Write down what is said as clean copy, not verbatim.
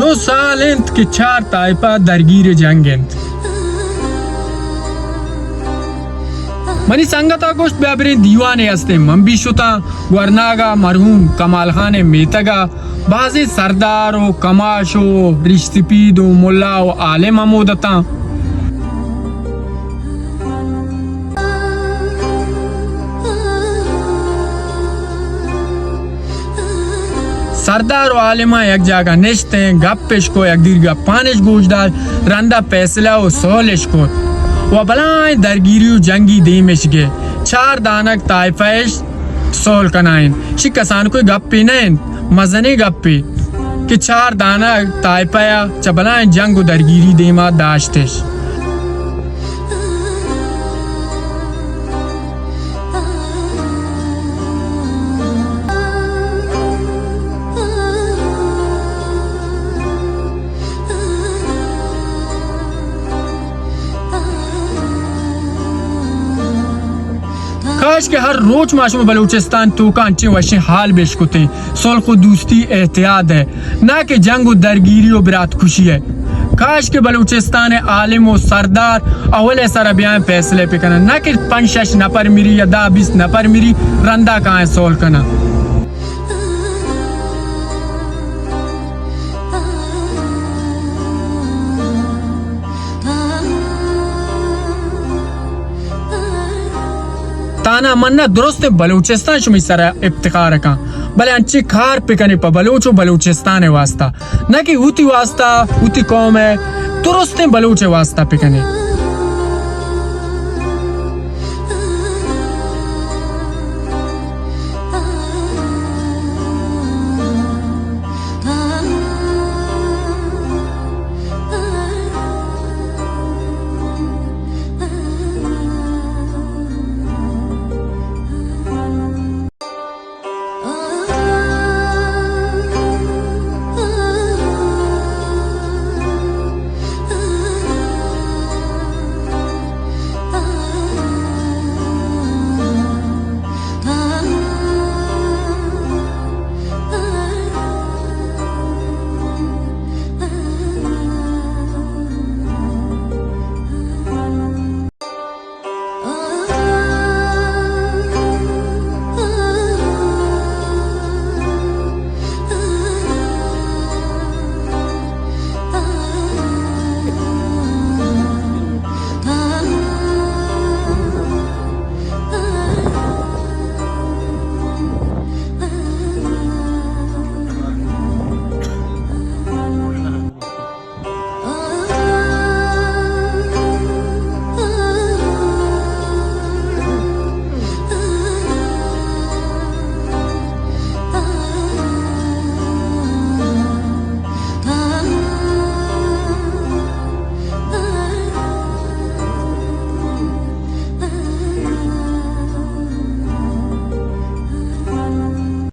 2 साल इंत के 4 ताइफा दरगीर जंग इंत मनी संगता गोश्त बेबरे दीवाने हस्ते मंबीशुता वरनागा मरहूम कमाल खान मेतगा बाजी सरदारो कमाशो रिश्तपीदो मुल्लाओ आलिम अमोदता सरदार आलिमा एक जगह निश्ते गप्पेश को एक दीर्घ पानिश गोशदार रंदा पैसला ओ सोलिश को व बलाय दरगिरियो जंगी देमिश गे 4 दानक ताइफेश सोल कनाइन शिकसान कोई गप्पे नहीं मजने गप्पे कि 4 दानक ताइफया चबलाय जंग दरगिरी देमा दाश्तेश काश के हर रोज माशूम बलूचिस्तान तो कांचे वशे हाल बेशकुते सुल्ह दोस्ती एहतियात है ना कि जंग व दरगिरी व बिरात खुशी है। काश के बलूचिस्तान आलिम व सरदार अवले सर बयान फैसले पे करना ना कि 5-6 नफर मिरी या 10-20 नफर मिरी रंदा कहाँ सोल करना। ताना मन्ना दुरुस्त बलूचिस्तान शुमी सरा इफ्तिखार का भले अच्छी खार पिकने पर बलूचो बलूचिस्तान वास्ता न कि उती वास्ता उती कौम है दुरुस्त बलूचे वास्ता पिकने